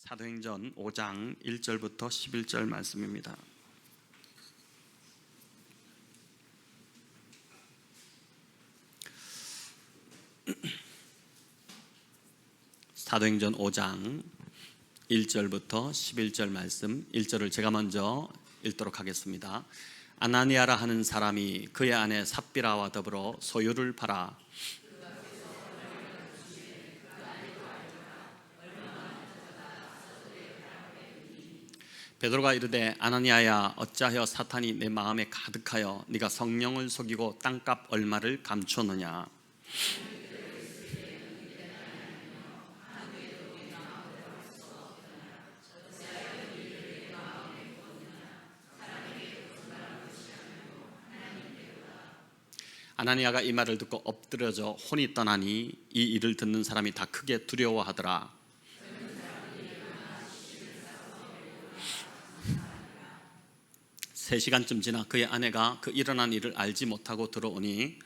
사도행전 5장 1절부터 11절 말씀입니다. 사도행전 5장 1절부터 11절 말씀, 1절을 제가 먼저 읽도록 하겠습니다. 아나니아라 하는 사람이 그의 아내 삽비라와 더불어 소유를 팔아 베드로가 이르되 아나니아야, 어찌하여 사탄이 내 마음에 가득하여 네가 성령을 속이고 땅값 얼마를 감추었느냐. 아나니아가 이 말을 듣고 엎드려져 혼이 떠나니 이 일을 듣는 사람이 다 크게 두려워하더라. 3시간쯤 지나 그의 아내가 그 일어난 일을 알지 못하고 들어오니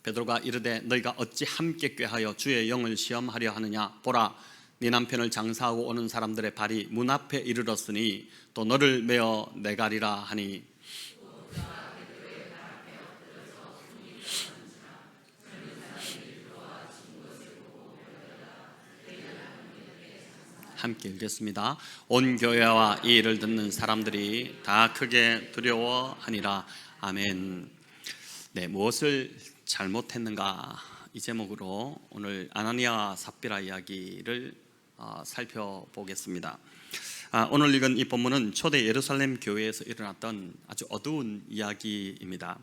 베드로가 이르되 너희가 어찌 함께 꾀하여 주의 영을 시험하려 하느냐. 보라, 네 남편을 장사하고 오는 사람들의 발이 문 앞에 이르렀으니 또 너를 메어 내가리라 하니 함께 읽겠습니다. 온 교회와 이 일을 듣는 사람들이 다 크게 두려워하니라. 아멘. 네, 무엇을 잘못했는가, 이 제목으로 오늘 아나니아와 삽비라 이야기를 살펴보겠습니다. 오늘 읽은 이 본문은 초대 예루살렘 교회에서 일어났던 아주 어두운 이야기입니다.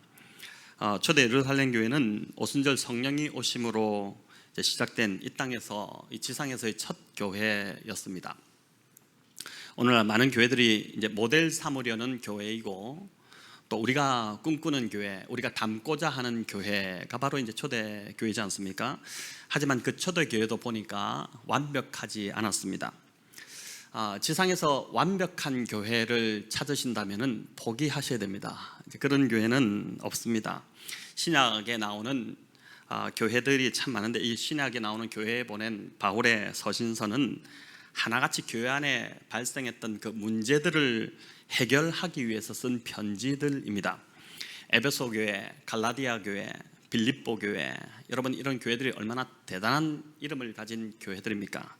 초대 예루살렘 교회는 오순절 성령이 오심으로 시작된 이 땅에서, 이 지상에서의 첫 교회였습니다. 오늘날 많은 교회들이 이제 모델 삼으려는 교회이고, 또 우리가 꿈꾸는 교회, 우리가 닮고자 하는 교회가 바로 이제 초대 교회지 않습니까? 하지만 그 초대 교회도 보니까 완벽하지 않았습니다. 지상에서 완벽한 교회를 찾으신다면은 포기하셔야 됩니다. 그런 교회는 없습니다. 신약에 나오는 교회들이 참 많은데, 이 신약에 나오는 교회에 보낸 바울의 서신서는 하나같이 교회 안에 발생했던 그 문제들을 해결하기 위해서 쓴 편지들입니다. 에베소 교회, 갈라디아 교회, 빌립보 교회, 여러분, 이런 교회들이 얼마나 대단한 이름을 가진 교회들입니까?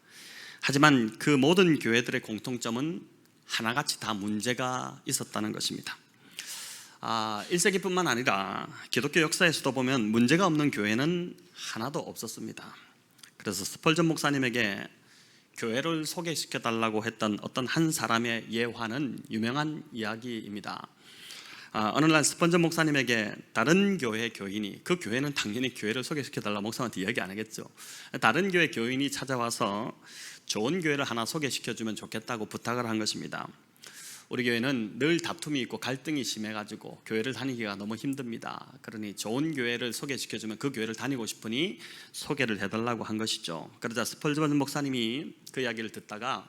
하지만 그 모든 교회들의 공통점은 하나같이 다 문제가 있었다는 것입니다. 1세기뿐만 아니라 기독교 역사에서도 보면 문제가 없는 교회는 하나도 없었습니다. 그래서 스펄전 목사님에게 교회를 소개시켜 달라고 했던 어떤 한 사람의 예화는 유명한 이야기입니다. 어느 날 스펄전 목사님에게 다른 교회 교인이, 그 교회는 당연히 교회를 소개시켜 달라고 목사한테 이야기 안 하겠죠. 다른 교회 교인이 찾아와서 좋은 교회를 하나 소개시켜 주면 좋겠다고 부탁을 한 것입니다. 우리 교회는 늘 다툼이 있고 갈등이 심해가지고 교회를 다니기가 너무 힘듭니다. 그러니 좋은 교회를 소개시켜주면 그 교회를 다니고 싶으니 소개를 해달라고 한 것이죠. 그러자 스펄전 목사님이 그 이야기를 듣다가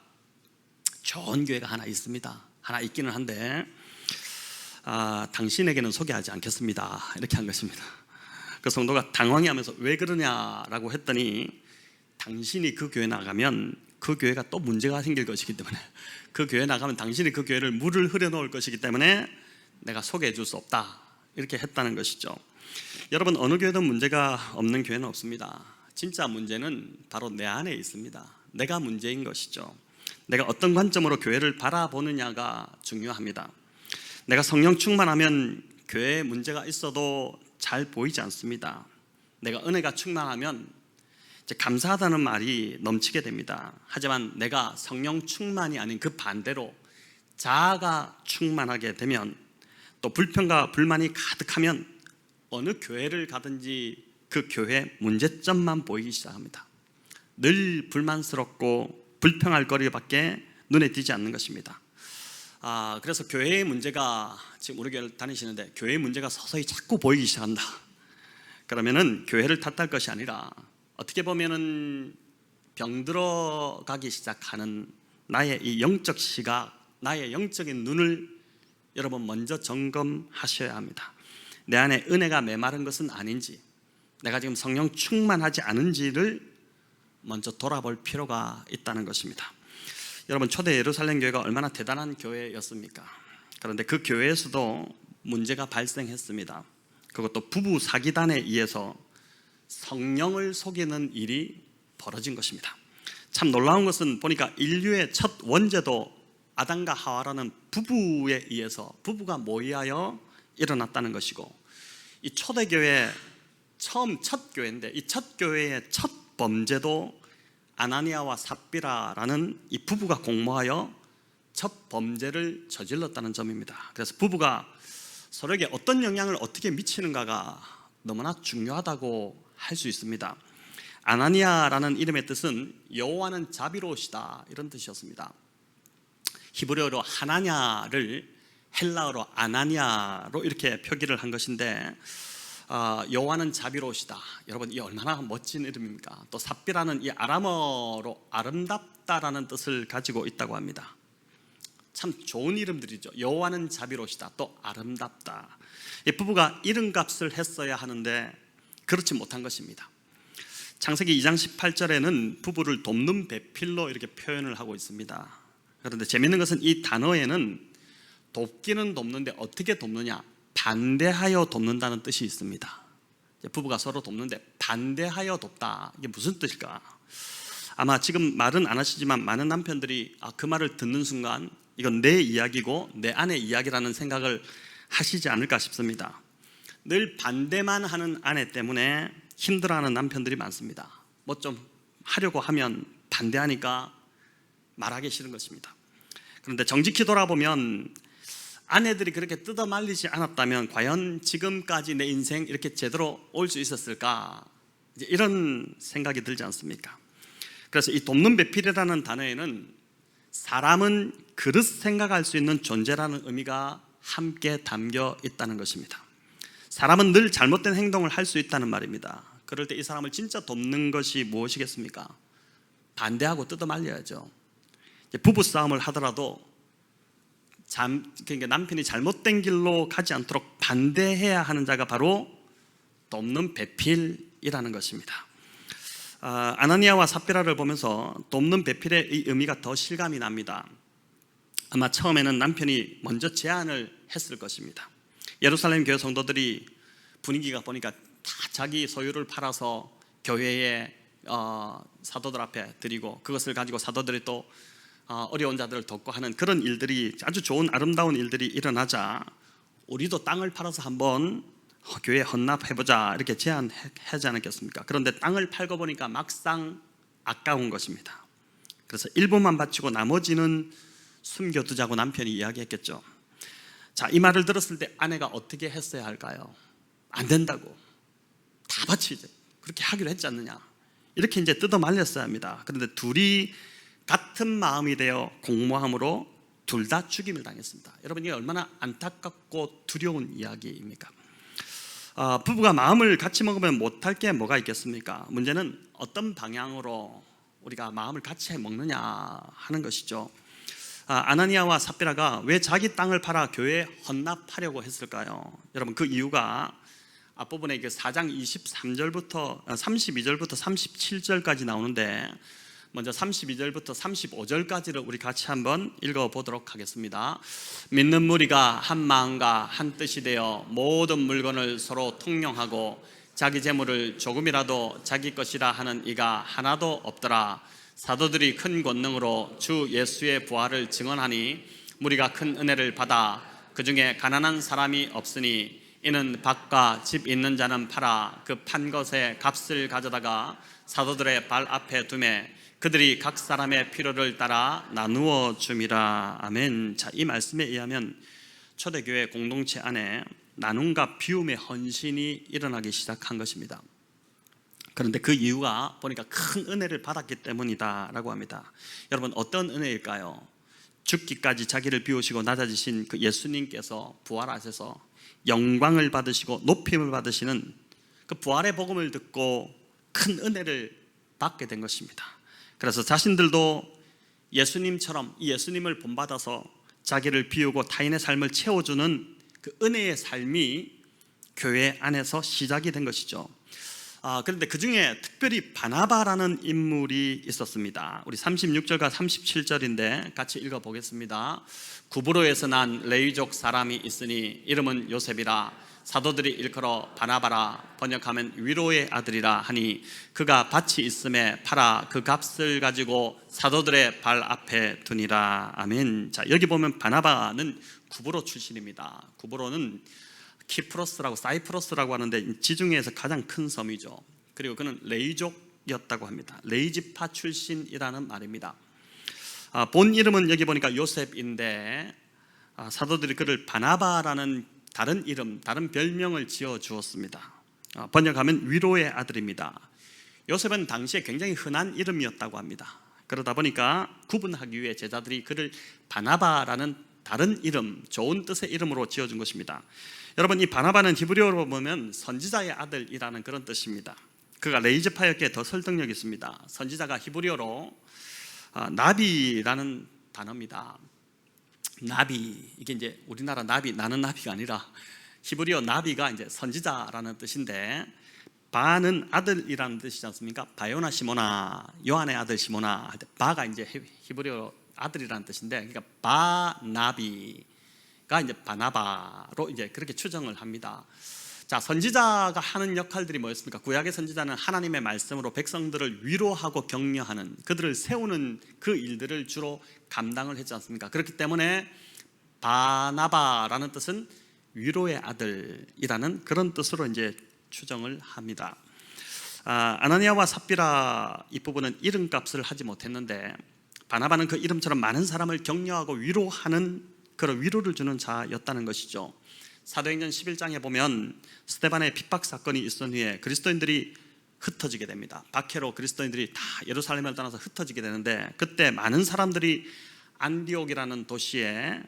좋은 교회가 하나 있습니다. 하나 있기는 한데 당신에게는 소개하지 않겠습니다. 이렇게 한 것입니다. 그 성도가 당황해하면서 왜 그러냐라고 했더니, 당신이 그 교회 나가면 그 교회가 또 문제가 생길 것이기 때문에, 그 교회 나가면 당신이 그 교회를 물을 흐려놓을 것이기 때문에 내가 소개해 줄 수 없다, 이렇게 했다는 것이죠. 여러분, 어느 교회도 문제가 없는 교회는 없습니다. 진짜 문제는 바로 내 안에 있습니다. 내가 문제인 것이죠. 내가 어떤 관점으로 교회를 바라보느냐가 중요합니다. 내가 성령 충만하면 교회에 문제가 있어도 잘 보이지 않습니다. 내가 은혜가 충만하면 감사하다는 말이 넘치게 됩니다. 하지만 내가 성령 충만이 아닌 그 반대로 자아가 충만하게 되면, 또 불평과 불만이 가득하면 어느 교회를 가든지 그 교회 문제점만 보이기 시작합니다. 늘 불만스럽고 불평할 거리밖에 눈에 띄지 않는 것입니다. 그래서 교회의 문제가, 지금 우리 교회를 다니시는데 교회의 문제가 서서히 자꾸 보이기 시작한다. 그러면은 교회를 탓할 것이 아니라 어떻게 보면은 병들어가기 시작하는 나의 이 영적 시각, 나의 영적인 눈을 여러분 먼저 점검하셔야 합니다. 내 안에 은혜가 메마른 것은 아닌지, 내가 지금 성령 충만하지 않은지를 먼저 돌아볼 필요가 있다는 것입니다. 여러분, 초대 예루살렘 교회가 얼마나 대단한 교회였습니까? 그런데 그 교회에서도 문제가 발생했습니다. 그것도 부부 사기단에 의해서 성령을 속이는 일이 벌어진 것입니다. 참 놀라운 것은 보니까 인류의 첫 원죄도 아담과 하와라는 부부에 의해서, 부부가 모의하여 일어났다는 것이고, 이 초대교회 첫 교회인데 이 첫 교회의 첫 범죄도 아나니아와 삽비라라는 이 부부가 공모하여 첫 범죄를 저질렀다는 점입니다. 그래서 부부가 서로에게 어떤 영향을 어떻게 미치는가가 너무나 중요하다고 할 수 있습니다. 아나니아라는 이름의 뜻은 여호와는 자비로우시다, 이런 뜻이었습니다. 히브리어로 하나냐를 헬라어로 아나니아로 이렇게 표기를 한 것인데, 여호와는 자비로우시다. 여러분, 이 얼마나 멋진 이름입니까? 또 삽비라는 이 아람어로 아름답다라는 뜻을 가지고 있다고 합니다. 참 좋은 이름들이죠. 여호와는 자비로우시다, 또 아름답다. 이 부부가 이름값을 했어야 하는데 그렇지 못한 것입니다. 창세기 2장 18절에는 부부를 돕는 배필로 이렇게 표현을 하고 있습니다. 그런데 재미있는 것은 이 단어에는 돕기는 돕는데 어떻게 돕느냐, 반대하여 돕는다는 뜻이 있습니다. 부부가 서로 돕는데 반대하여 돕다, 이게 무슨 뜻일까? 아마 지금 말은 안 하시지만 많은 남편들이 그 말을 듣는 순간 이건 내 이야기고 내 아내 이야기라는 생각을 하시지 않을까 싶습니다. 늘 반대만 하는 아내 때문에 힘들어하는 남편들이 많습니다. 뭐 좀 하려고 하면 반대하니까 말하기 싫은 것입니다. 그런데 정직히 돌아보면 아내들이 그렇게 뜯어 말리지 않았다면 과연 지금까지 내 인생 이렇게 제대로 올 수 있었을까, 이제 이런 생각이 들지 않습니까? 그래서 이 돕는 배필이라는 단어에는 사람은 그릇 생각할 수 있는 존재라는 의미가 함께 담겨 있다는 것입니다. 사람은 늘 잘못된 행동을 할 수 있다는 말입니다. 그럴 때 이 사람을 진짜 돕는 것이 무엇이겠습니까? 반대하고 뜯어 말려야죠. 부부싸움을 하더라도 그러니까 남편이 잘못된 길로 가지 않도록 반대해야 하는 자가 바로 돕는 배필이라는 것입니다. 아나니아와 삽비라를 보면서 돕는 배필의 이 의미가 더 실감이 납니다. 아마 처음에는 남편이 먼저 제안을 했을 것입니다. 예루살렘 교회 성도들이 분위기가 보니까 다 자기 소유를 팔아서 교회에 사도들 앞에 드리고, 그것을 가지고 사도들이 또 어려운 자들을 돕고 하는 그런 일들이, 아주 좋은 아름다운 일들이 일어나자 우리도 땅을 팔아서 한번 교회에 헌납해보자, 이렇게 제안하지 않았겠습니까? 그런데 땅을 팔고 보니까 막상 아까운 것입니다. 그래서 일부만 바치고 나머지는 숨겨두자고 남편이 이야기했겠죠. 자, 이 말을 들었을 때 아내가 어떻게 했어야 할까요? 안 된다고, 다 바치지, 그렇게 하기로 했지 않느냐, 이렇게 이제 뜯어 말렸어야 합니다. 그런데 둘이 같은 마음이 되어 공모함으로 둘 다 죽임을 당했습니다. 여러분, 이게 얼마나 안타깝고 두려운 이야기입니까? 부부가 마음을 같이 먹으면 못할 게 뭐가 있겠습니까? 문제는 어떤 방향으로 우리가 마음을 같이 먹느냐 하는 것이죠. 아나니아와 삽비라가 왜 자기 땅을 팔아 교회에 헌납하려고 했을까요? 여러분, 그 이유가 앞부분에 그 4장 23절부터 32절부터 37절까지 나오는데, 먼저 32절부터 35절까지를 우리 같이 한번 읽어보도록 하겠습니다. 믿는 무리가 한 마음과 한 뜻이 되어 모든 물건을 서로 통용하고 자기 재물을 조금이라도 자기 것이라 하는 이가 하나도 없더라. 사도들이 큰 권능으로 주 예수의 부활을 증언하니 무리가 큰 은혜를 받아 그 중에 가난한 사람이 없으니 이는 밭과 집 있는 자는 팔아 그 판 것의 값을 가져다가 사도들의 발 앞에 두매 그들이 각 사람의 필요를 따라 나누어 줌이라. 아멘. 자, 이 말씀에 의하면 초대교회 공동체 안에 나눔과 비움의 헌신이 일어나기 시작한 것입니다. 그런데 그 이유가 보니까 큰 은혜를 받았기 때문이다라고 합니다. 여러분, 어떤 은혜일까요? 죽기까지 자기를 비우시고 낮아지신 그 예수님께서 부활하셔서 영광을 받으시고 높임을 받으시는 그 부활의 복음을 듣고 큰 은혜를 받게 된 것입니다. 그래서 자신들도 예수님처럼 이 예수님을 본받아서 자기를 비우고 타인의 삶을 채워주는 그 은혜의 삶이 교회 안에서 시작이 된 것이죠. 그런데 그 중에 특별히 바나바라는 인물이 있었습니다. 우리 36절과 37절인데 같이 읽어보겠습니다. 구브로에서 난 레위족 사람이 있으니 이름은 요셉이라. 사도들이 일컬어 바나바라, 번역하면 위로의 아들이라 하니 그가 밭이 있음에 팔아 그 값을 가지고 사도들의 발 앞에 두니라. 아멘. 자, 여기 보면 바나바는 구브로 출신입니다. 구브로는 키프로스라고 사이프러스라고 하는데 지중해에서 가장 큰 섬이죠. 그리고 그는 레이족이었다고 합니다. 레이지파 출신이라는 말입니다. 본 이름은 여기 보니까 요셉인데 사도들이 그를 바나바라는 다른 이름, 다른 별명을 지어 주었습니다. 번역하면 위로의 아들입니다. 요셉은 당시에 굉장히 흔한 이름이었다고 합니다. 그러다 보니까 구분하기 위해 제자들이 그를 바나바라는 다른 이름, 좋은 뜻의 이름으로 지어준 것입니다. 여러분, 이 바나바는 히브리어로 보면 선지자의 아들이라는 그런 뜻입니다. 그가 레이지파였기에 더 설득력이 있습니다. 선지자가 히브리어로 나비라는 단어입니다. 나비, 이게 이제 우리나라 나비, 나는 나비가 아니라 히브리어 나비가 이제 선지자라는 뜻인데, 바는 아들이라는 뜻이지 않습니까? 바요나 시모나, 요한의 아들 시모나, 바가 이제 히브리어 아들이라는 뜻인데, 그러니까 바나비가 이제 바나바로 이제 그렇게 추정을 합니다. 자, 선지자가 하는 역할들이 뭐였습니까? 구약의 선지자는 하나님의 말씀으로 백성들을 위로하고 격려하는, 그들을 세우는 그 일들을 주로 감당을 했지 않습니까? 그렇기 때문에 바나바라는 뜻은 위로의 아들이라는 그런 뜻으로 이제 추정을 합니다. 아나니아와 삽비라 이 부분은 이름값을 하지 못했는데, 바나바는 그 이름처럼 많은 사람을 격려하고 위로하는, 그런 위로를 주는 자였다는 것이죠. 사도행전 11장에 보면 스데반의 핍박 사건이 있은 후에 그리스도인들이 흩어지게 됩니다. 박해로 그리스도인들이 다 예루살렘을 떠나서 흩어지게 되는데, 그때 많은 사람들이 안디옥이라는 도시에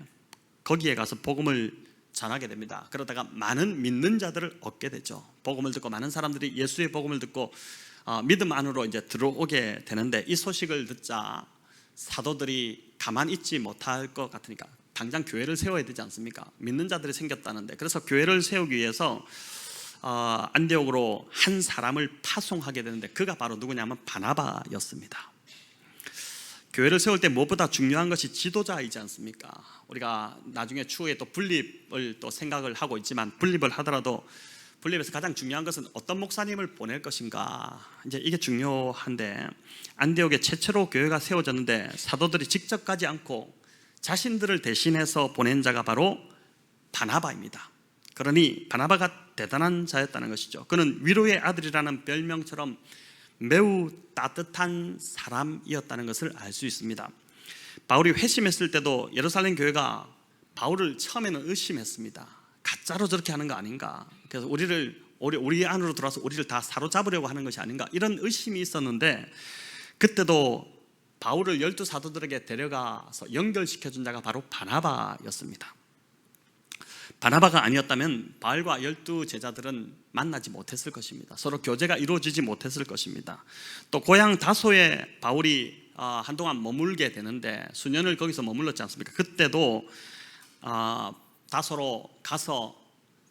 거기에 가서 복음을 전하게 됩니다. 그러다가 많은 믿는 자들을 얻게 되죠. 복음을 듣고 많은 사람들이 예수의 복음을 듣고 믿음 안으로 이제 들어오게 되는데, 이 소식을 듣자 사도들이 가만히 있지 못할 것 같으니까 당장 교회를 세워야 되지 않습니까? 믿는 자들이 생겼다는데, 그래서 교회를 세우기 위해서 안디옥으로 한 사람을 파송하게 되는데, 그가 바로 누구냐면 바나바였습니다. 교회를 세울 때 무엇보다 중요한 것이 지도자이지 않습니까? 우리가 나중에 추후에 또 분립을 또 생각을 하고 있지만, 분립을 하더라도 분립에서 가장 중요한 것은 어떤 목사님을 보낼 것인가, 이제 이게 중요한데, 안디옥에 최초로 교회가 세워졌는데 사도들이 직접 가지 않고 자신들을 대신해서 보낸 자가 바로 바나바입니다. 그러니 바나바가 대단한 자였다는 것이죠. 그는 위로의 아들이라는 별명처럼 매우 따뜻한 사람이었다는 것을 알 수 있습니다. 바울이 회심했을 때도 예루살렘 교회가 바울을 처음에는 의심했습니다. 가짜로 저렇게 하는 거 아닌가? 그래서 우리 안으로 들어와서 우리를 다 사로잡으려고 하는 것이 아닌가? 이런 의심이 있었는데, 그때도 바울을 12사도들에게 데려가서 연결시켜준 자가 바로 바나바였습니다. 바나바가 아니었다면 바울과 12제자들은 만나지 못했을 것입니다. 서로 교제가 이루어지지 못했을 것입니다. 또 고향 다소에 바울이 한동안 머물게 되는데, 수년을 거기서 머물렀지 않습니까? 그때도 다소로 가서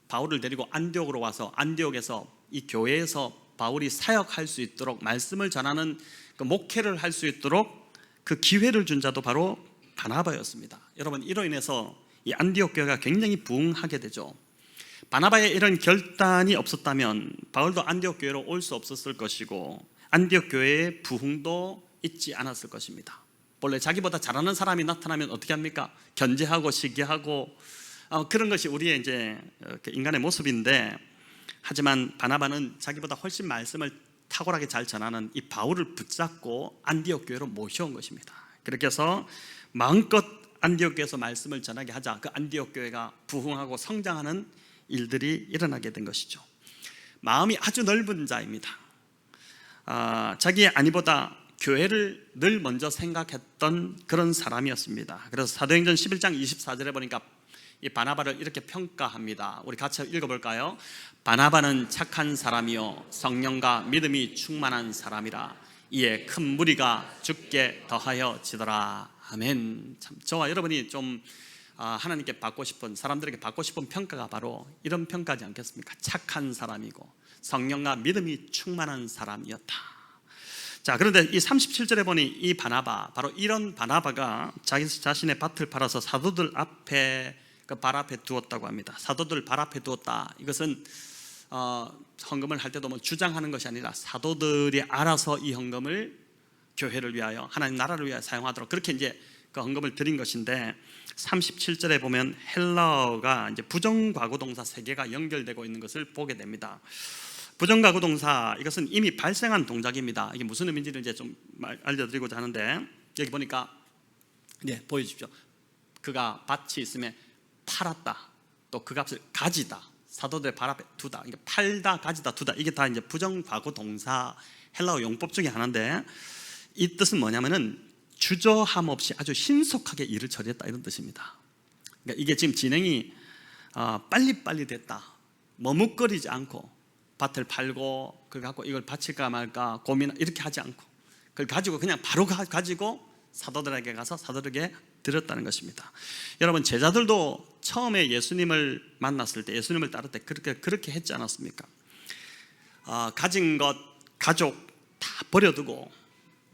바울을 데리고 안디옥으로 와서 안디옥에서 이 교회에서 바울이 사역할 수 있도록, 말씀을 전하는 그 목회를 할 수 있도록 그 기회를 준 자도 바로 바나바였습니다. 여러분, 이로 인해서 이 안디옥 교회가 굉장히 부흥하게 되죠. 바나바의 이런 결단이 없었다면 바울도 안디옥 교회로 올 수 없었을 것이고, 안디옥 교회의 부흥도 있지 않았을 것입니다. 원래 자기보다 잘하는 사람이 나타나면 어떻게 합니까? 견제하고 시기하고 그런 것이 우리의 이제 인간의 모습인데, 하지만 바나바는 자기보다 훨씬 말씀을 탁월하게 잘 전하는 이 바울을 붙잡고 안디옥 교회로 모셔온 것입니다. 그렇게 해서 마음껏 안디옥 교회에서 말씀을 전하게 하자 그 안디옥 교회가 부흥하고 성장하는 일들이 일어나게 된 것이죠. 마음이 아주 넓은 자입니다. 자기의 안위보다 교회를 늘 먼저 생각했던 그런 사람이었습니다. 그래서 사도행전 11장 24절에 보니까 이 바나바를 이렇게 평가합니다. 우리 같이 읽어볼까요? 바나바는 착한 사람이요 성령과 믿음이 충만한 사람이라. 이에 큰 무리가 죽게 더하여 지더라. 아멘. 참 저와 여러분이 좀 하나님께 받고 싶은, 사람들에게 받고 싶은 평가가 바로 이런 평가지 않겠습니까? 착한 사람이고 성령과 믿음이 충만한 사람이었다. 자, 그런데 이 37절에 보니 이 바나바, 바로 이런 바나바가 자기 자신의 밭을 팔아서 사도들 앞에, 그 발 앞에 두었다고 합니다. 사도들 발 앞에 두었다. 이것은 헌금을 할 때도 뭐 주장하는 것이 아니라 사도들이 알아서 이 헌금을 교회를 위하여, 하나님 나라를 위하여 사용하도록 그렇게 이제 그 헌금을 드린 것인데, 37절에 보면 헬라어가 이제 부정과거 동사 3개가 연결되고 있는 것을 보게 됩니다. 부정과거 동사, 이것은 이미 발생한 동작입니다. 이게 무슨 의미인지를 이제 좀 알려드리고자 하는데, 여기 보니까 보여주십시오. 그가 밭이 있으면 팔았다, 또 그 값을 가지다, 사도들의 발 앞에 두다, 이게 팔다, 가지다, 두다, 이게 다 이제 부정과거 동사 헬라어 용법 중에 하나인데, 이 뜻은 뭐냐면은 주저함 없이 아주 신속하게 일을 처리했다, 이런 뜻입니다. 그러니까 이게 지금 진행이 빨리빨리 됐다, 머뭇거리지 않고 밭을 팔고 그걸 갖고 이걸 바칠까 말까 고민 이렇게 하지 않고 그걸 가지고 그냥 바로 가지고 사도들에게 가서 사도들에게 드렸다는 것입니다. 여러분, 제자들도 처음에 예수님을 만났을 때, 예수님을 따를 때 그렇게 했지 않았습니까? 가진 것, 가족 다 버려두고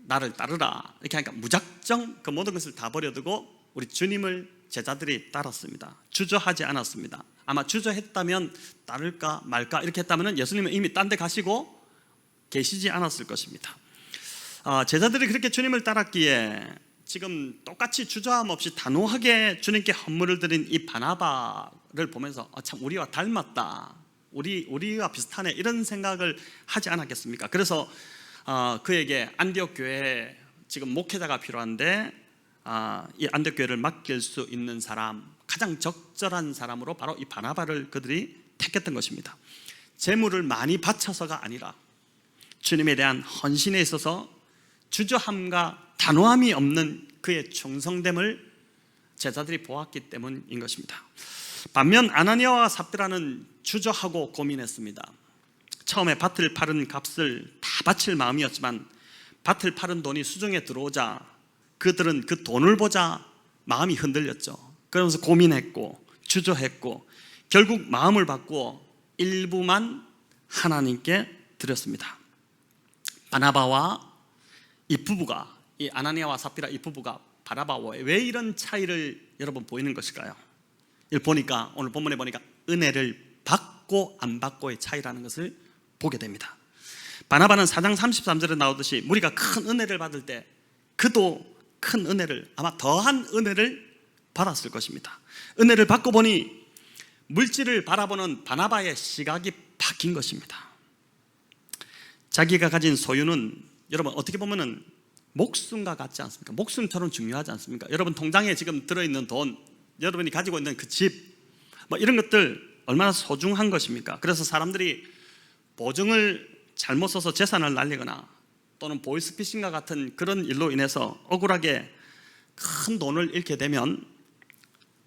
나를 따르라 이렇게 하니까 무작정 그 모든 것을 다 버려두고 우리 주님을 제자들이 따랐습니다. 주저하지 않았습니다. 아마 주저했다면 따를까 말까 이렇게 했다면 예수님은 이미 딴 데 가시고 계시지 않았을 것입니다. 제자들이 그렇게 주님을 따랐기에 지금 똑같이 주저함 없이 단호하게 주님께 헌물을 드린 이 바나바를 보면서 참 우리와 닮았다, 우리와 비슷하네, 이런 생각을 하지 않았겠습니까? 그래서 그에게 안디옥 교회에 지금 목회자가 필요한데 이 안디옥 교회를 맡길 수 있는 사람, 가장 적절한 사람으로 바로 이 바나바를 그들이 택했던 것입니다. 재물을 많이 바쳐서가 아니라 주님에 대한 헌신에 있어서 주저함과 단호함이 없는 그의 충성됨을 제자들이 보았기 때문인 것입니다. 반면 아나니아와 삽비라는 주저하고 고민했습니다. 처음에 밭을 파는 값을 다 바칠 마음이었지만 밭을 파는 돈이 수중에 들어오자 그들은 그 돈을 보자 마음이 흔들렸죠. 그러면서 고민했고 주저했고 결국 마음을 바꾸어 일부만 하나님께 드렸습니다. 바나바와 이 부부가, 이 아나니아와 삽비라 이 부부가 바나바와 왜 이런 차이를 여러분 보이는 것일까요? 이걸 보니까, 오늘 본문에 보니까 은혜를 받고 안 받고의 차이라는 것을 보게 됩니다. 바나바는 4장 33절에 나오듯이 우리가 큰 은혜를 받을 때 그도 큰 은혜를, 아마 더한 은혜를 받았을 것입니다. 은혜를 받고 보니 물질을 바라보는 바나바의 시각이 바뀐 것입니다. 자기가 가진 소유는 여러분 어떻게 보면은 목숨과 같지 않습니까? 목숨처럼 중요하지 않습니까? 여러분 통장에 지금 들어있는 돈, 여러분이 가지고 있는 그 집, 뭐 이런 것들 얼마나 소중한 것입니까? 그래서 사람들이 보증을 잘못 써서 재산을 날리거나 또는 보이스피싱과 같은 그런 일로 인해서 억울하게 큰 돈을 잃게 되면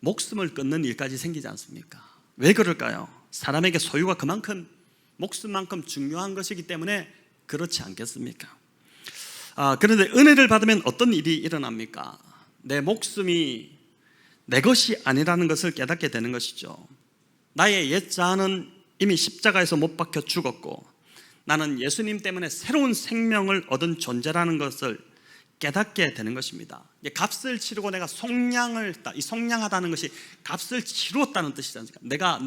목숨을 끊는 일까지 생기지 않습니까? 왜 그럴까요? 사람에게 소유가 그만큼, 목숨만큼 중요한 것이기 때문에 그렇지 않겠습니까? 그런데 은혜를 받으면 어떤 일이 일어납니까? 내 목숨이 내 것이 아니라는 것을 깨닫게 되는 것이죠. 나의 옛 자아는 이미 십자가에서 못 박혀 죽었고 나는 예수님 때문에 새로운 생명을 얻은 존재라는 것을 깨닫게 되는 것입니다. 값을 치르고 내가 속량을 했다. 이 속량하다는 것이 값을 치루었다는 뜻이지 않습니까?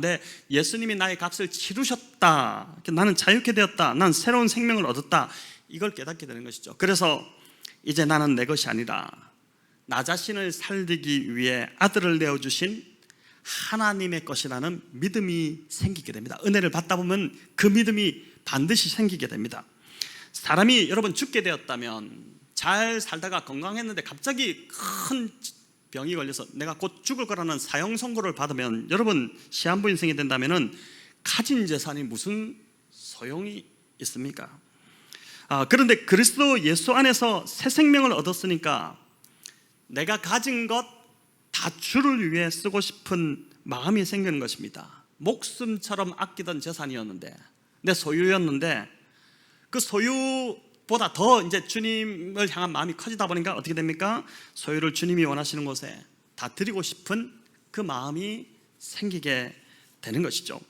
예수님이 나의 값을 치르셨다. 나는 자유케 되었다. 나는 새로운 생명을 얻었다. 이걸 깨닫게 되는 것이죠. 그래서 이제 나는 내 것이 아니라 나 자신을 살리기 위해 아들을 내어주신 하나님의 것이라는 믿음이 생기게 됩니다. 은혜를 받다 보면 그 믿음이 반드시 생기게 됩니다. 사람이 여러분 죽게 되었다면, 잘 살다가 건강했는데 갑자기 큰 병이 걸려서 내가 곧 죽을 거라는 사형 선고를 받으면, 여러분 시한부 인생이 된다면 가진 재산이 무슨 소용이 있습니까? 그런데 그리스도 예수 안에서 새 생명을 얻었으니까 내가 가진 것 다 주를 위해 쓰고 싶은 마음이 생기는 것입니다. 목숨처럼 아끼던 재산이었는데, 내 소유였는데, 그 소유보다 더 이제 주님을 향한 마음이 커지다 보니까 어떻게 됩니까? 소유를 주님이 원하시는 곳에 다 드리고 싶은 그 마음이 생기게 되는 것이죠.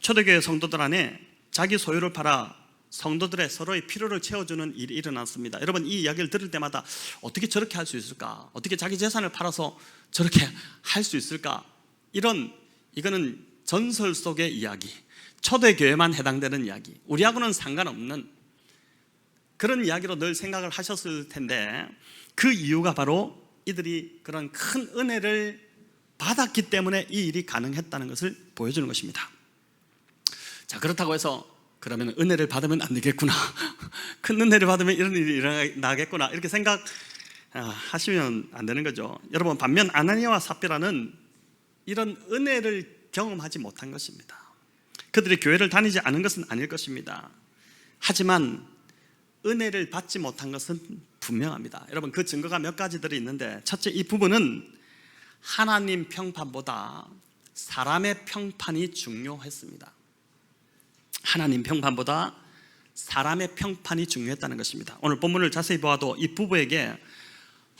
초대교회 성도들 안에 자기 소유를 팔아 성도들의 서로의 필요를 채워주는 일이 일어났습니다. 여러분, 이 이야기를 들을 때마다 어떻게 저렇게 할 수 있을까? 어떻게 자기 재산을 팔아서 저렇게 할 수 있을까? 이거는 전설 속의 이야기, 초대교회만 해당되는 이야기, 우리하고는 상관없는 그런 이야기로 늘 생각을 하셨을 텐데, 그 이유가 바로 이들이 그런 큰 은혜를 받았기 때문에 이 일이 가능했다는 것을 보여주는 것입니다. 자, 그렇다고 해서 그러면 은혜를 받으면 안 되겠구나, 큰 은혜를 받으면 이런 일이 일어나겠구나, 이렇게 생각하시면 안 되는 거죠. 여러분, 반면 아나니아와 삽비라는 이런 은혜를 경험하지 못한 것입니다. 그들이 교회를 다니지 않은 것은 아닐 것입니다. 하지만 은혜를 받지 못한 것은 분명합니다. 여러분, 그 증거가 몇 가지들이 있는데, 첫째, 이 부분은 하나님 평판보다 사람의 평판이 중요했습니다. 하나님 평판보다 사람의 평판이 중요했다는 것입니다. 오늘 본문을 자세히 보아도 이 부부에게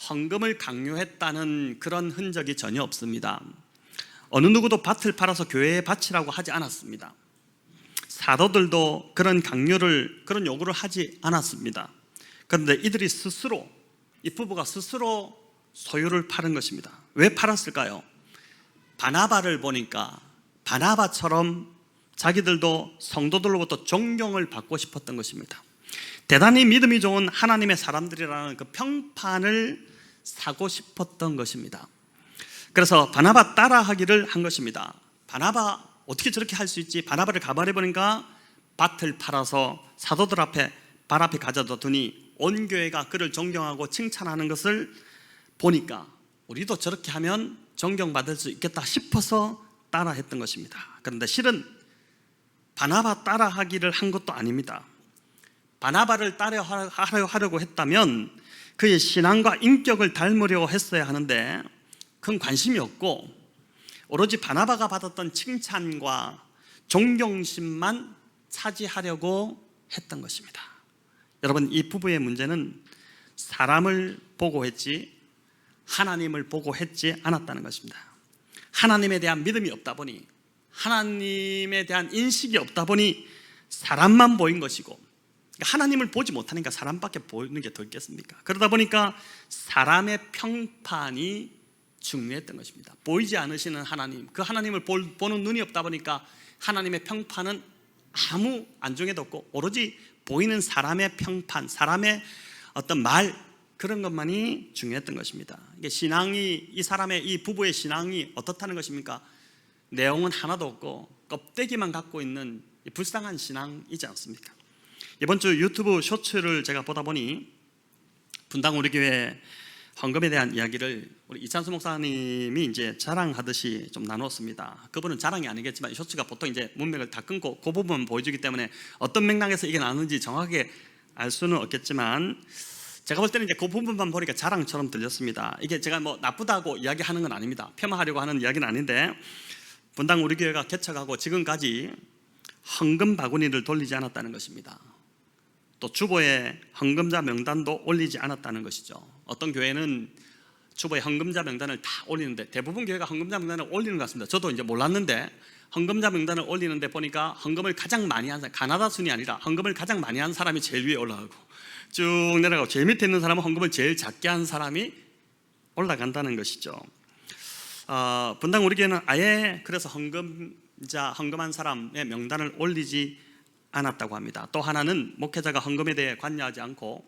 헌금을 강요했다는 그런 흔적이 전혀 없습니다. 어느 누구도 밭을 팔아서 교회에 바치라고 하지 않았습니다. 사도들도 그런 그런 요구를 하지 않았습니다. 그런데 이들이 스스로, 이 부부가 스스로 소유를 파는 것입니다. 왜 팔았을까요? 바나바를 보니까 바나바처럼 자기들도 성도들로부터 존경을 받고 싶었던 것입니다. 대단히 믿음이 좋은 하나님의 사람들이라는 그 평판을 사고 싶었던 것입니다. 그래서 바나바 따라하기를 한 것입니다. 바나바 어떻게 저렇게 할 수 있지? 바나바를 가발해보니까 밭을 팔아서 사도들 앞에 발 앞에 가져다 두니 온 교회가 그를 존경하고 칭찬하는 것을 보니까 우리도 저렇게 하면 존경받을 수 있겠다 싶어서 따라했던 것입니다. 그런데 실은 바나바 따라하기를 한 것도 아닙니다. 바나바를 따라하려고 했다면 그의 신앙과 인격을 닮으려고 했어야 하는데 큰 관심이 없고 오로지 바나바가 받았던 칭찬과 존경심만 차지하려고 했던 것입니다. 여러분, 이 부부의 문제는 사람을 보고 했지 하나님을 보고 했지 않았다는 것입니다. 하나님에 대한 믿음이 없다 보니, 하나님에 대한 인식이 없다 보니 사람만 보인 것이고, 하나님을 보지 못하니까 사람밖에 보이는 게 더 있겠습니까? 그러다 보니까 사람의 평판이 중요했던 것입니다. 보이지 않으시는 하나님, 그 하나님을 보는 눈이 없다 보니까 하나님의 평판은 아무 안중에도 없고 오로지 보이는 사람의 평판, 사람의 어떤 말, 그런 것만이 중요했던 것입니다. 이게 신앙이, 이 부부의 신앙이 어떻다는 것입니까? 내용은 하나도 없고 껍데기만 갖고 있는 불쌍한 신앙이지 않습니까? 이번 주 유튜브 쇼츠를 제가 보다 보니 분당 우리 교회 헌금에 대한 이야기를 우리 이찬수 목사님이 이제 자랑하듯이 좀 나눴습니다. 그분은 자랑이 아니겠지만 이 쇼츠가 보통 이제 문맥을 다 끊고 그 부분만 보여주기 때문에 어떤 맥락에서 이게 나왔는지 정확하게 알 수는 없겠지만, 제가 볼 때는 이제 그 부분만 보니까 자랑처럼 들렸습니다. 이게 제가 뭐 나쁘다고 이야기하는 건 아닙니다. 폄하하려고 하는 이야기는 아닌데, 분당 우리 교회가 개척하고 지금까지 헌금 바구니를 돌리지 않았다는 것입니다. 또 주보에 헌금자 명단도 올리지 않았다는 것이죠. 어떤 교회는 주보에 헌금자 명단을 다 올리는데, 대부분 교회가 헌금자 명단을 올리는 것 같습니다. 저도 이제 몰랐는데 헌금자 명단을 올리는데 보니까 헌금을 가장 많이 한 사람, 가나다 순이 아니라 헌금을 가장 많이 한 사람이 제일 위에 올라가고 쭉 내려가고 제일 밑에 있는 사람은 헌금을 제일 작게 한 사람이 올라간다는 것이죠. 분당 우리 교회는 아예 그래서 헌금한 사람의 명단을 올리지 않았다고 합니다. 또 하나는 목회자가 헌금에 대해 관여하지 않고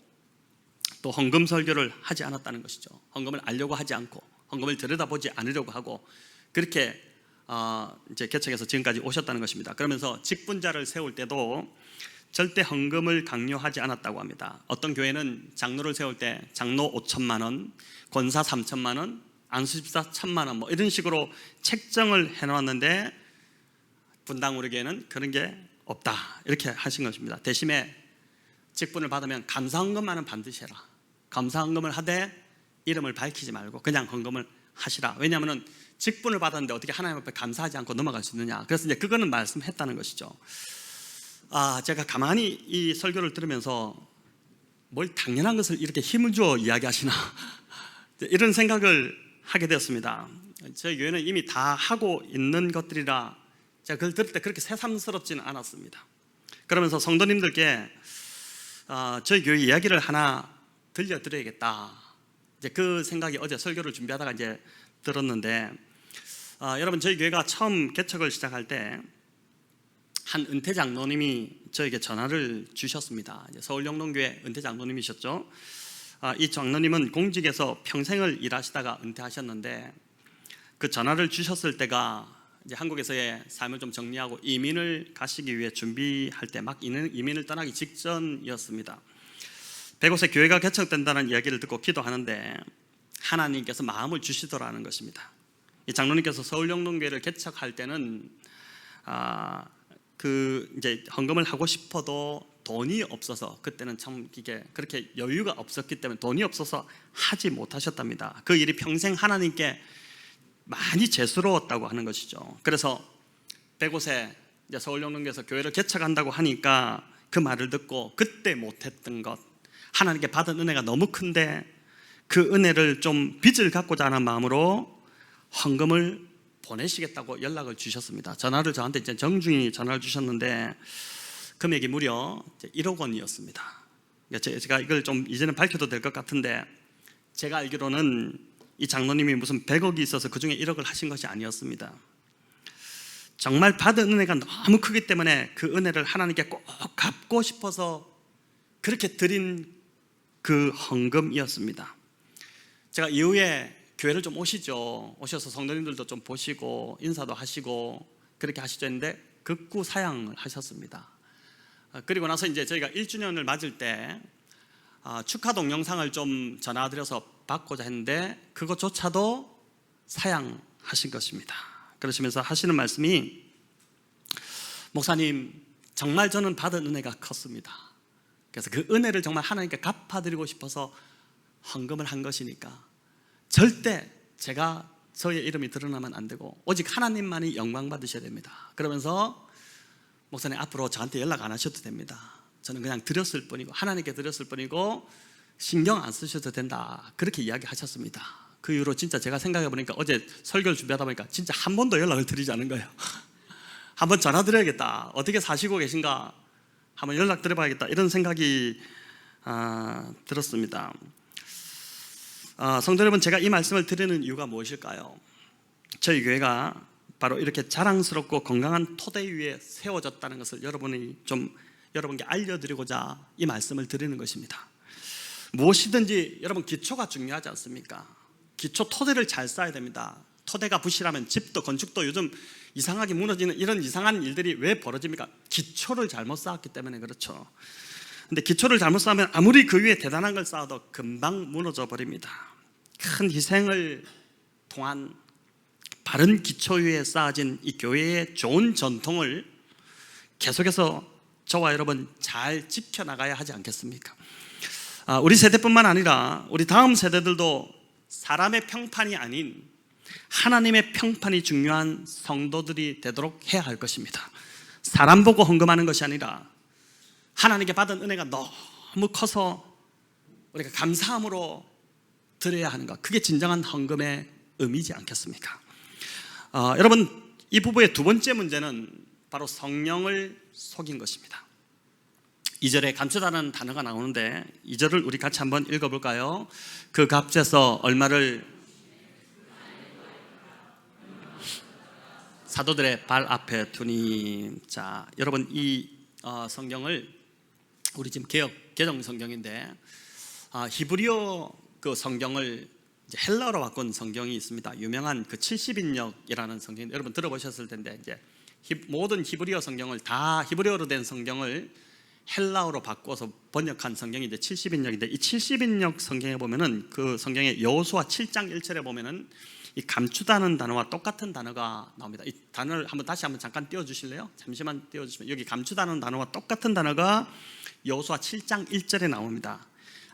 또 헌금 설교를 하지 않았다는 것이죠. 헌금을 알려고 하지 않고 헌금을 들여다보지 않으려고 하고 그렇게 이제 개척해서 지금까지 오셨다는 것입니다. 그러면서 직분자를 세울 때도 절대 헌금을 강요하지 않았다고 합니다. 어떤 교회는 장로를 세울 때 장로 5천만 원, 권사 3천만 원, 안수집사 1,000만 원 뭐 이런 식으로 책정을 해놓았는데 분당 우리 교회는 그런 게 없다 이렇게 하신 것입니다. 대신에 직분을 받으면 감사헌금만은 반드시 해라. 감사헌금을 하되 이름을 밝히지 말고 그냥 헌금을 하시라. 왜냐하면 직분을 받았는데 어떻게 하나님 앞에 감사하지 않고 넘어갈 수 있느냐. 그래서 이제 그거는 말씀했다는 것이죠. 제가 가만히 이 설교를 들으면서 뭘 당연한 것을 이렇게 힘을 주어 이야기하시나 이런 생각을 하게 되었습니다. 저희 교회는 이미 다 하고 있는 것들이라 제가 그걸 들을 때 그렇게 새삼스럽지는 않았습니다. 그러면서 성도님들께 저희 교회 이야기를 하나 들려드려야겠다, 이제 그 생각이 어제 설교를 준비하다가 이제 들었는데, 여러분, 저희 교회가 처음 개척을 시작할 때 한 은퇴 장로님이 저에게 전화를 주셨습니다. 서울 영동교회 은퇴 장로님이셨죠. 이 장로님은 공직에서 평생을 일하시다가 은퇴하셨는데, 그 전화를 주셨을 때가 이제 한국에서의 삶을 좀 정리하고 이민을 가시기 위해 준비할 때 막 이민을 떠나기 직전이었습니다. 100곳에 교회가 개척된다는 이야기를 듣고 기도하는데 하나님께서 마음을 주시더라는 것입니다. 이 장로님께서 서울 영동교회를 개척할 때는 이제 헌금을 하고 싶어도 돈이 없어서, 그때는 참 이게 그렇게 여유가 없었기 때문에 돈이 없어서 하지 못하셨답니다. 그 일이 평생 하나님께 많이 죄스러웠다고 하는 것이죠. 그래서 100곳에 이제 서울 영동교회에서 교회를 개척한다고 하니까 그 말을 듣고 그때 못했던 것, 하나님께 받은 은혜가 너무 큰데 그 은혜를 좀 빚을 갚고자 하는 마음으로 헌금을 보내시겠다고 연락을 주셨습니다. 전화를 저한테 이제 정중히 전화를 주셨는데 금액이 무려 1억 원이었습니다. 제가 이걸 좀 이제는 밝혀도 될 것 같은데, 제가 알기로는 이 장로님이 무슨 100억이 있어서 그 중에 1억을 하신 것이 아니었습니다. 정말 받은 은혜가 너무 크기 때문에 그 은혜를 하나님께 꼭 갚고 싶어서 그렇게 드린 그 헌금이었습니다. 제가 이후에 교회를 좀 오셔서 성도님들도 좀 보시고 인사도 하시고 그렇게 하시죠 했는데 극구 사양을 하셨습니다. 그리고 나서 이제 저희가 1주년을 맞을 때 축하 동영상을 좀 전화드려서 받고자 했는데 그것조차도 사양하신 것입니다. 그러시면서 하시는 말씀이, 목사님, 정말 저는 받은 은혜가 컸습니다. 그래서 그 은혜를 정말 하나님께 갚아드리고 싶어서 헌금을 한 것이니까 절대 제가 저의 이름이 드러나면 안 되고 오직 하나님만이 영광 받으셔야 됩니다. 그러면서 목사님, 앞으로 저한테 연락 안 하셔도 됩니다. 저는 그냥 드렸을 뿐이고 하나님께 드렸을 뿐이고 신경 안 쓰셔도 된다, 그렇게 이야기하셨습니다. 그 이후로 진짜 제가 생각해 보니까 어제 설교를 준비하다 보니까 진짜 한 번도 연락을 드리지 않은 거예요. 한번 전화 드려야겠다, 어떻게 사시고 계신가 한번 연락 드려봐야겠다, 이런 생각이 들었습니다. 성도 여러분, 제가 이 말씀을 드리는 이유가 무엇일까요? 저희 교회가 바로 이렇게 자랑스럽고 건강한 토대 위에 세워졌다는 것을 여러분께 알려드리고자 이 말씀을 드리는 것입니다. 무엇이든지 여러분, 기초가 중요하지 않습니까? 기초 토대를 잘 쌓아야 됩니다. 토대가 부실하면 집도 건축도 요즘 이상하게 무너지는 이런 이상한 일들이 왜 벌어집니까? 기초를 잘못 쌓았기 때문에 그렇죠. 근데 기초를 잘못 쌓으면 아무리 그 위에 대단한 걸 쌓아도 금방 무너져 버립니다. 큰 희생을 통한 바른 기초 위에 쌓아진 이 교회의 좋은 전통을 계속해서 저와 여러분 잘 지켜나가야 하지 않겠습니까? 우리 세대뿐만 아니라 우리 다음 세대들도 사람의 평판이 아닌 하나님의 평판이 중요한 성도들이 되도록 해야 할 것입니다. 사람 보고 헌금하는 것이 아니라 하나님께 받은 은혜가 너무 커서 우리가 감사함으로 드려야 하는 것, 그게 진정한 헌금의 의미지 않겠습니까? 여러분, 이 부부의 두 번째 문제는 바로 성령을 속인 것입니다. 2절에 감추다는 단어가 나오는데 2절을 우리 같이 한번 읽어볼까요? 그 값에서 얼마를 사도들의 발 앞에 두니. 자, 여러분, 이 성경을 우리 지금 개정 성경인데 히브리어 그 성경을 이제 헬라어로 바꾼 성경이 있습니다. 유명한 그 70인역이라는 성경, 여러분 들어보셨을 텐데, 이제 모든 히브리어 성경을 다 히브리어로 된 성경을 헬라어로 바꿔서 번역한 성경이 이제 70인역인데, 이 70인역 성경에 보면은 그 성경의 여호수아 7장 1절에 보면은 이 감추다는 단어와 똑같은 단어가 나옵니다. 이 단어를 다시 한번 잠깐 띄워주실래요? 잠시만 띄워주시면, 여기 감추다는 단어와 똑같은 단어가 여호수아 7장 1절에 나옵니다.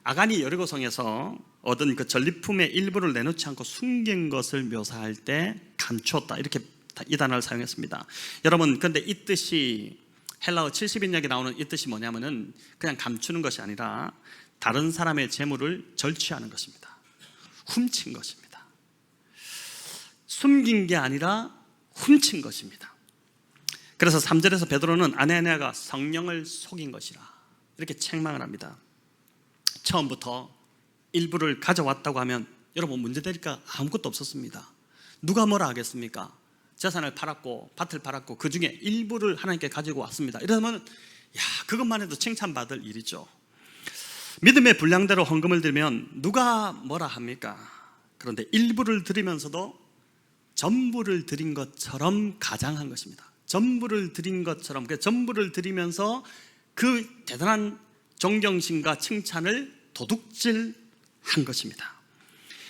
아간이 여리고성에서 얻은 그 전리품의 일부를 내놓지 않고 숨긴 것을 묘사할 때 감추었다, 이렇게 이 단어를 사용했습니다. 여러분, 근데 이 뜻이 헬라어 70인역에 나오는 이 뜻이 뭐냐면은 그냥 감추는 것이 아니라 다른 사람의 재물을 절취하는 것입니다. 훔친 것입니다. 숨긴 게 아니라 훔친 것입니다. 그래서 3절에서 베드로는 아나니아가 성령을 속인 것이라 이렇게 책망을 합니다. 처음부터 일부를 가져왔다고 하면 여러분 문제될 거 아무것도 없었습니다. 누가 뭐라 하겠습니까? 재산을 팔았고 밭을 팔았고 그 중에 일부를 하나님께 가지고 왔습니다. 이러면 그것만 해도 칭찬받을 일이죠. 믿음의 분량대로 헌금을 드리면 누가 뭐라 합니까? 그런데 일부를 드리면서도 전부를 드린 것처럼 가장한 것입니다. 전부를 드린 것처럼, 전부를 드리면서 그 대단한 존경심과 칭찬을 도둑질한 것입니다.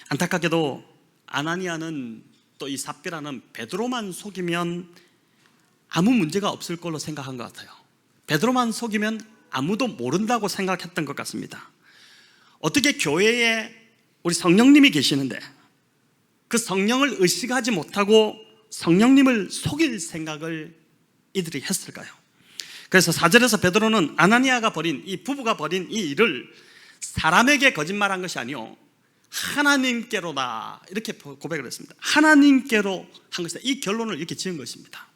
안타깝게도 아나니아는 또 이 삽비라는 베드로만 속이면 아무 문제가 없을 걸로 생각한 것 같아요. 베드로만 속이면 아무도 모른다고 생각했던 것 같습니다. 어떻게 교회에 우리 성령님이 계시는데 그 성령을 의식하지 못하고 성령님을 속일 생각을 이들이 했을까요? 그래서 4절에서 베드로는 아나니아가 벌인 이 부부가 벌인 이 일을 사람에게 거짓말한 것이 아니요 하나님께로다 이렇게 고백을 했습니다. 하나님께로 한 것이다. 이 결론을 이렇게 지은 것입니다.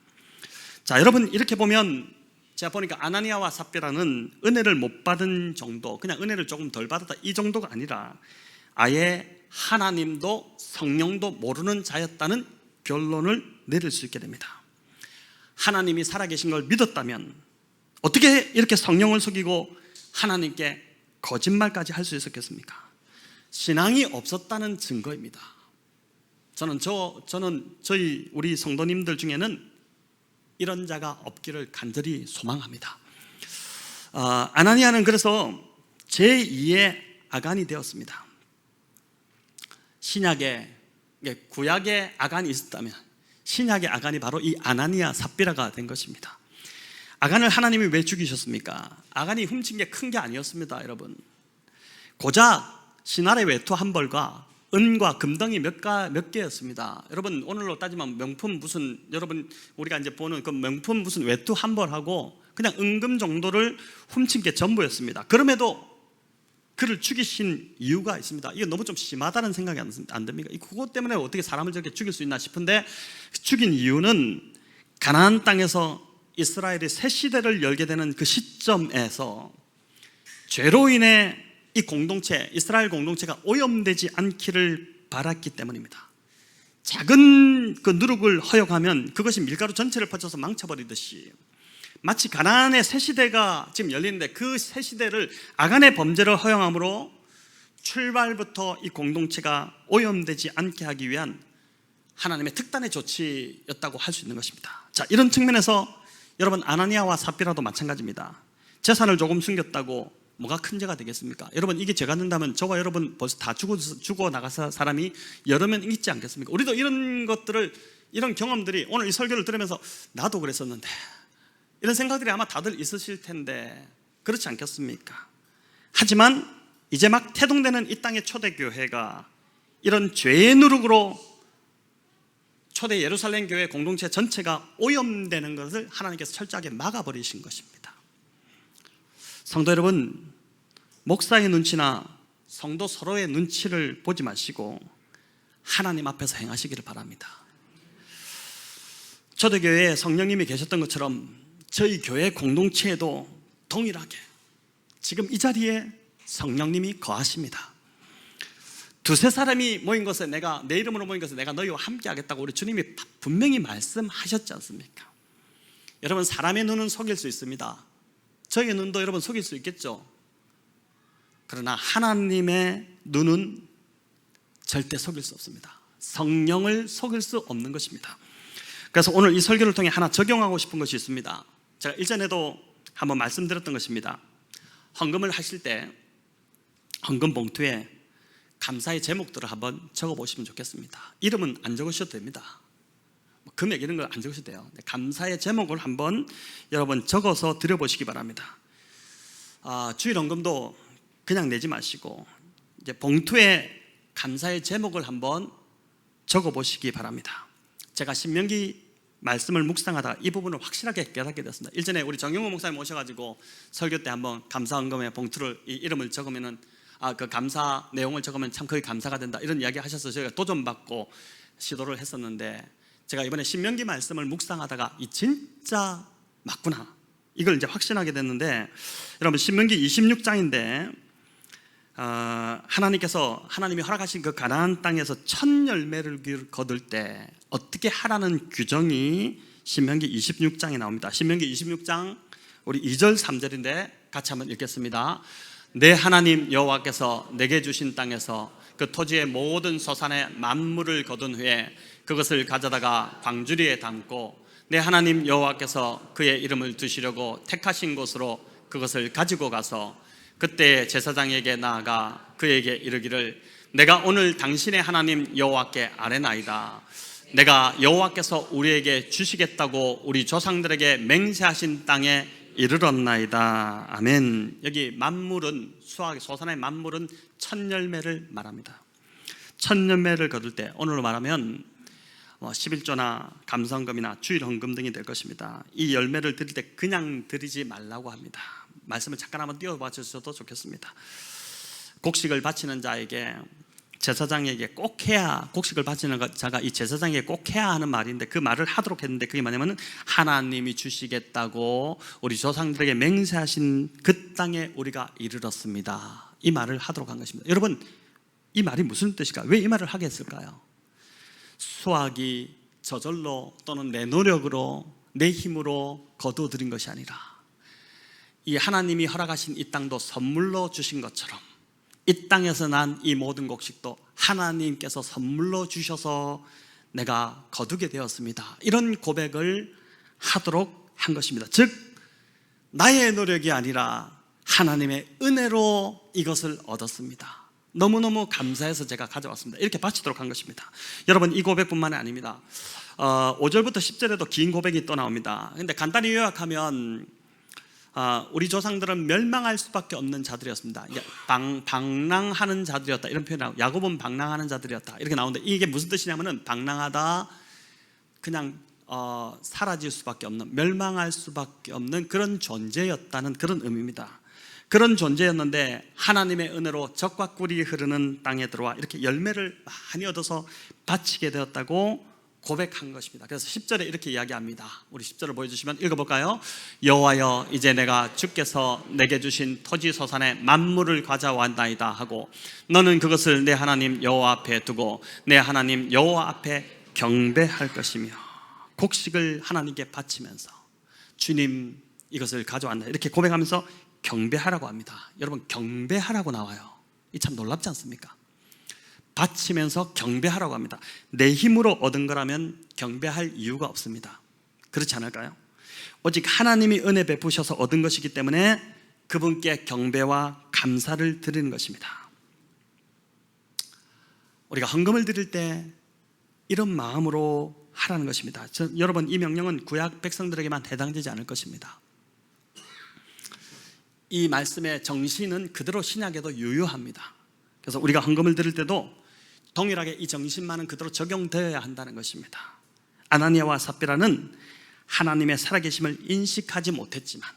자, 여러분 이렇게 보면 제가 보니까 아나니아와 삽비라는 은혜를 못 받은 정도, 그냥 은혜를 조금 덜 받았다 이 정도가 아니라 아예 하나님도 성령도 모르는 자였다는 결론을 내릴 수 있게 됩니다. 하나님이 살아계신 걸 믿었다면 어떻게 이렇게 성령을 속이고 하나님께 거짓말까지 할 수 있었겠습니까? 신앙이 없었다는 증거입니다. 저는 저희 우리 성도님들 중에는 이런 자가 없기를 간절히 소망합니다. 아나니아는 그래서 제2의 아간이 되었습니다. 신약에 구약에 아간이 있었다면 신약의 아간이 바로 이 아나니아 삽비라가 된 것입니다. 아간을 하나님이 왜 죽이셨습니까? 아간이 훔친 게 큰 게 아니었습니다. 여러분, 고작 신할의 외투 한 벌과 은과 금덩이 몇 개였습니다. 여러분 오늘로 따지면 명품 무슨, 여러분 우리가 이제 보는 그 명품 무슨 외투 한 벌하고 그냥 은금 정도를 훔친 게 전부였습니다. 그럼에도 그를 죽이신 이유가 있습니다. 이게 너무 좀 심하다는 생각이 안 듭니까? 그것 때문에 어떻게 사람을 저렇게 죽일 수 있나 싶은데, 죽인 이유는 가나안 땅에서 이스라엘이 새 시대를 열게 되는 그 시점에서 죄로 인해 이 공동체, 이스라엘 공동체가 오염되지 않기를 바랐기 때문입니다. 작은 그 누룩을 허용하면 그것이 밀가루 전체를 퍼져서 망쳐버리듯이 마치 가나안의 새 시대가 지금 열리는데 그 새 시대를 아간의 범죄를 허용함으로 출발부터 이 공동체가 오염되지 않게 하기 위한 하나님의 특단의 조치였다고 할 수 있는 것입니다. 자, 이런 측면에서 여러분 아나니아와 삽비라도 마찬가지입니다. 재산을 조금 숨겼다고 뭐가 큰 죄가 되겠습니까? 여러분 이게 죄가 된다면 저와 여러분 벌써 다 죽어 나가서 사람이 여러 명 있지 않겠습니까? 우리도 이런 것들을, 이런 경험들이 오늘 이 설교를 들으면서 나도 그랬었는데 이런 생각들이 아마 다들 있으실 텐데 그렇지 않겠습니까? 하지만 이제 막 태동되는 이 땅의 초대교회가 이런 죄의 누룩으로 초대 예루살렘 교회 공동체 전체가 오염되는 것을 하나님께서 철저하게 막아버리신 것입니다. 성도 여러분, 목사의 눈치나 성도 서로의 눈치를 보지 마시고 하나님 앞에서 행하시기를 바랍니다. 초대교회에 성령님이 계셨던 것처럼 저희 교회 공동체에도 동일하게 지금 이 자리에 성령님이 거하십니다. 두세 사람이 모인 것에 내가, 내 이름으로 모인 것에 내가 너희와 함께 하겠다고 우리 주님이 분명히 말씀하셨지 않습니까? 여러분, 사람의 눈은 속일 수 있습니다. 저의 눈도 여러분 속일 수 있겠죠. 그러나 하나님의 눈은 절대 속일 수 없습니다. 성령을 속일 수 없는 것입니다. 그래서 오늘 이 설교를 통해 하나 적용하고 싶은 것이 있습니다. 제가 일전에도 한번 말씀드렸던 것입니다. 헌금을 하실 때 헌금 봉투에 감사의 제목들을 한번 적어보시면 좋겠습니다. 이름은 안 적으셔도 됩니다. 금액 이런 걸 안 적으셔도 돼요. 감사의 제목을 한번 여러분 적어서 드려보시기 바랍니다. 주일 헌금도 그냥 내지 마시고 이제 봉투에 감사의 제목을 한번 적어보시기 바랍니다. 제가 신명기 말씀을 묵상하다가 이 부분을 확실하게 깨닫게 됐습니다. 일전에 우리 정용호 목사님 오셔가지고 설교 때 한번 감사 헌금의 봉투를 이 이름을 적으면은 그 감사 내용을 적으면 참 거의 감사가 된다 이런 이야기 하셔서 저희가 도전받고 시도를 했었는데 제가 이번에 신명기 말씀을 묵상하다가 이 진짜 맞구나, 이걸 이제 확신하게 됐는데, 여러분 신명기 26장인데 하나님이 허락하신 그 가나안 땅에서 첫 열매를 거둘 때 어떻게 하라는 규정이 신명기 26장에 나옵니다. 신명기 26장 우리 2절 3절인데 같이 한번 읽겠습니다. 내 하나님 여호와께서 내게 주신 땅에서 그 토지의 모든 소산의 만물을 거둔 후에 그것을 가져다가 광주리에 담고 내 하나님 여호와께서 그의 이름을 두시려고 택하신 곳으로 그것을 가지고 가서 그때 제사장에게 나아가 그에게 이르기를 내가 오늘 당신의 하나님 여호와께 아뢰나이다. 내가 여호와께서 우리에게 주시겠다고 우리 조상들에게 맹세하신 땅에 이르렀나이다. 아멘. 여기 만물은 소산의 만물은 첫 열매를 말합니다. 첫 열매를 거둘 때 오늘로 말하면 11조나 감사헌금이나 주일 헌금 등이 될 것입니다. 이 열매를 드릴 때 그냥 드리지 말라고 합니다. 말씀을 잠깐 한번 띄워봐 주셔도 좋겠습니다. 곡식을 바치는 자에게, 제사장에게 꼭 해야, 곡식을 바치는 자가 이 제사장에게 꼭 해야 하는 말인데 그 말을 하도록 했는데 그게 뭐냐면 하나님이 주시겠다고 우리 조상들에게 맹세하신 그 땅에 우리가 이르렀습니다. 이 말을 하도록 한 것입니다. 여러분, 이 말이 무슨 뜻일까요? 왜 이 말을 하게 했을까요? 수확이 저절로 또는 내 노력으로 내 힘으로 거두어들인 것이 아니라 이 하나님이 허락하신 이 땅도 선물로 주신 것처럼 이 땅에서 난 이 모든 곡식도 하나님께서 선물로 주셔서 내가 거두게 되었습니다. 이런 고백을 하도록 한 것입니다. 즉 나의 노력이 아니라 하나님의 은혜로 이것을 얻었습니다. 너무너무 감사해서 제가 가져왔습니다. 이렇게 바치도록 한 것입니다. 여러분, 이 고백뿐만이 아닙니다. 5절부터 10절에도 긴 고백이 또 나옵니다. 그런데 간단히 요약하면 우리 조상들은 멸망할 수밖에 없는 자들이었습니다. 방랑하는 자들이었다, 이런 표현이 나오고, 야곱은 방랑하는 자들이었다 이렇게 나오는데 이게 무슨 뜻이냐면은 방랑하다, 그냥 사라질 수밖에 없는, 멸망할 수밖에 없는 그런 존재였다는 그런 의미입니다. 그런 존재였는데 하나님의 은혜로 젖과 꿀이 흐르는 땅에 들어와 이렇게 열매를 많이 얻어서 바치게 되었다고 고백한 것입니다. 그래서 10절에 이렇게 이야기합니다. 우리 10절을 보여주시면 읽어볼까요? 여호와여, 이제 내가 주께서 내게 주신 토지 소산의 만물을 가져왔나이다 하고 너는 그것을 내 하나님 여호와 앞에 두고 내 하나님 여호와 앞에 경배할 것이며, 곡식을 하나님께 바치면서 주님 이것을 가져왔나 이렇게 고백하면서 경배하라고 합니다. 여러분, 경배하라고 나와요. 이 참 놀랍지 않습니까? 바치면서 경배하라고 합니다. 내 힘으로 얻은 거라면 경배할 이유가 없습니다. 그렇지 않을까요? 오직 하나님이 은혜 베푸셔서 얻은 것이기 때문에 그분께 경배와 감사를 드리는 것입니다. 우리가 헌금을 드릴 때 이런 마음으로 하라는 것입니다. 여러분, 이 명령은 구약 백성들에게만 해당되지 않을 것입니다. 이 말씀의 정신은 그대로 신약에도 유효합니다. 그래서 우리가 헌금을 드릴 때도 동일하게 이 정신만은 그대로 적용되어야 한다는 것입니다. 아나니아와 삽비라는 하나님의 살아계심을 인식하지 못했지만,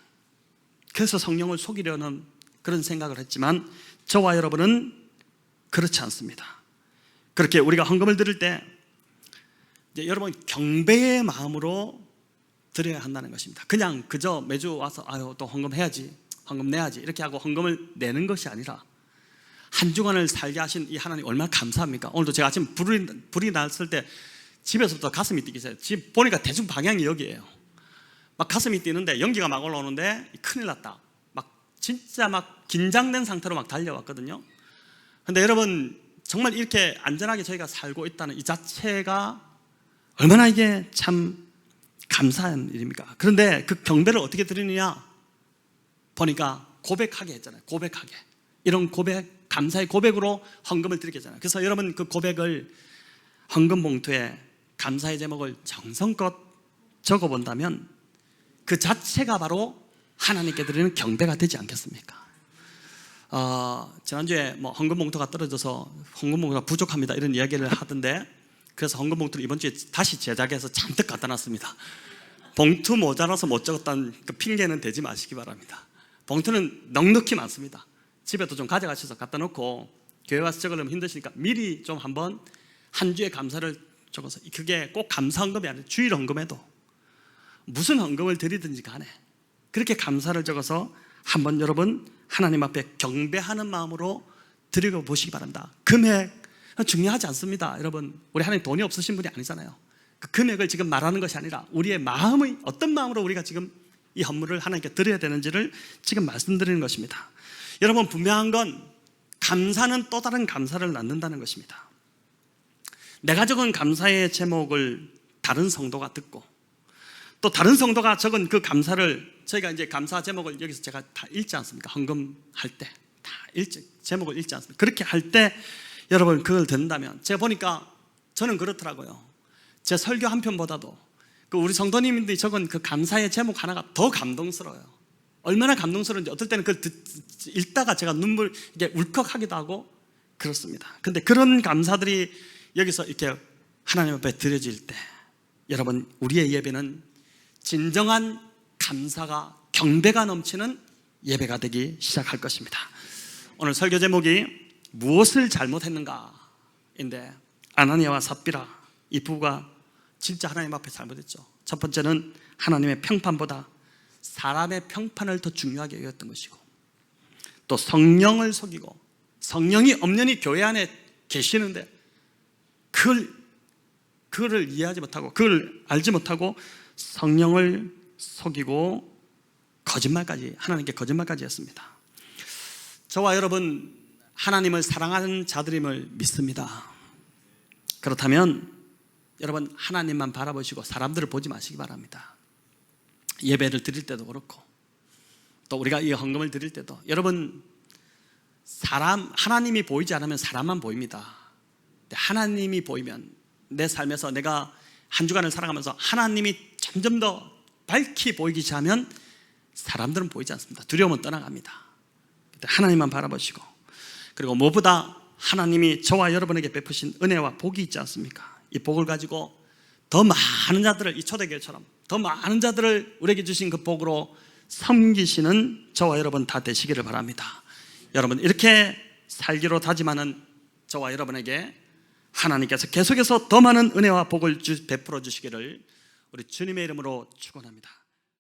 그래서 성령을 속이려는 그런 생각을 했지만 저와 여러분은 그렇지 않습니다. 그렇게 우리가 헌금을 드릴 때 이제 여러분 경배의 마음으로 드려야 한다는 것입니다. 그냥 그저 매주 와서 또 헌금해야지, 헌금 내야지 이렇게 하고 헌금을 내는 것이 아니라 한 주간을 살게 하신 이 하나님 얼마나 감사합니까? 오늘도 제가 아침 불이 났을 때 집에서부터 가슴이 뛰기 시작해요. 집 보니까 대충 방향이 여기예요. 막 가슴이 뛰는데 연기가 막 올라오는데 큰일 났다. 막 진짜 막 긴장된 상태로 막 달려왔거든요. 근데 여러분, 정말 이렇게 안전하게 저희가 살고 있다는 이 자체가 얼마나 이게 참 감사한 일입니까? 그런데 그 경배를 어떻게 드리느냐 보니까 고백하게 했잖아요. 고백하게. 이런 고백, 감사의 고백으로 헌금을 드리게 했잖아요. 그래서 여러분 그 고백을 헌금 봉투에 감사의 제목을 정성껏 적어본다면 그 자체가 바로 하나님께 드리는 경배가 되지 않겠습니까? 지난주에 헌금 봉투가 떨어져서 헌금 봉투가 부족합니다 이런 이야기를 하던데, 그래서 헌금 봉투를 이번 주에 다시 제작해서 잔뜩 갖다 놨습니다. 봉투 모자라서 못 적었다는 그 핑계는 대지 마시기 바랍니다. 봉투는 넉넉히 많습니다. 집에도 좀 가져가셔서 갖다 놓고 교회 와서 적으려면 힘드시니까 미리 좀 한번 한 주의 감사를 적어서, 그게 꼭 감사 헌금이 아니라 주일 헌금에도 무슨 헌금을 드리든지 간에 그렇게 감사를 적어서 한번 여러분 하나님 앞에 경배하는 마음으로 드리고 보시기 바랍니다. 금액 중요하지 않습니다. 여러분, 우리 하나님 돈이 없으신 분이 아니잖아요. 그 금액을 지금 말하는 것이 아니라 우리의 마음의 어떤 마음으로 우리가 지금 이 헌물을 하나님께 드려야 되는지를 지금 말씀드리는 것입니다. 여러분, 분명한 건 감사는 또 다른 감사를 낳는다는 것입니다. 내가 적은 감사의 제목을 다른 성도가 듣고 또 다른 성도가 적은 그 감사를, 저희가 이제 감사 제목을 여기서 제가 다 읽지 않습니까? 헌금할 때 다 제목을 읽지 않습니까? 그렇게 할 때 여러분 그걸 듣는다면, 제가 보니까 저는 그렇더라고요. 제 설교 한 편보다도 그 우리 성도님들이 적은 그 감사의 제목 하나가 더 감동스러워요. 얼마나 감동스러운지 어떨 때는 그걸 읽다가 제가 눈물 이게 울컥하기도 하고 그렇습니다. 근데 그런 감사들이 여기서 이렇게 하나님 앞에 드려질 때 여러분, 우리의 예배는 진정한 감사가, 경배가 넘치는 예배가 되기 시작할 것입니다. 오늘 설교 제목이 무엇을 잘못했는가인데, 아나니아와 삽비라 이 부부가 진짜 하나님 앞에 잘못했죠. 첫 번째는 하나님의 평판보다 사람의 평판을 더 중요하게 여겼던 것이고, 또 성령을 속이고, 성령이 엄연히 교회 안에 계시는데 그거를 이해하지 못하고, 그걸 알지 못하고 성령을 속이고 거짓말까지, 하나님께 거짓말까지 했습니다. 저와 여러분, 하나님을 사랑하는 자들임을 믿습니다. 그렇다면 여러분, 하나님만 바라보시고 사람들을 보지 마시기 바랍니다. 예배를 드릴 때도 그렇고, 또 우리가 이 헌금을 드릴 때도 여러분, 하나님이 보이지 않으면 사람만 보입니다. 하나님이 보이면, 내 삶에서 내가 한 주간을 살아가면서 하나님이 점점 더 밝히 보이기 시작하면 사람들은 보이지 않습니다. 두려움은 떠나갑니다. 하나님만 바라보시고, 그리고 무엇보다 하나님이 저와 여러분에게 베푸신 은혜와 복이 있지 않습니까? 이 복을 가지고 더 많은 자들을, 이 초대교회처럼 더 많은 자들을 우리에게 주신 그 복으로 섬기시는 저와 여러분 다 되시기를 바랍니다. 여러분, 이렇게 살기로 다짐하는 저와 여러분에게 하나님께서 계속해서 더 많은 은혜와 복을 베풀어 주시기를 우리 주님의 이름으로 축원합니다.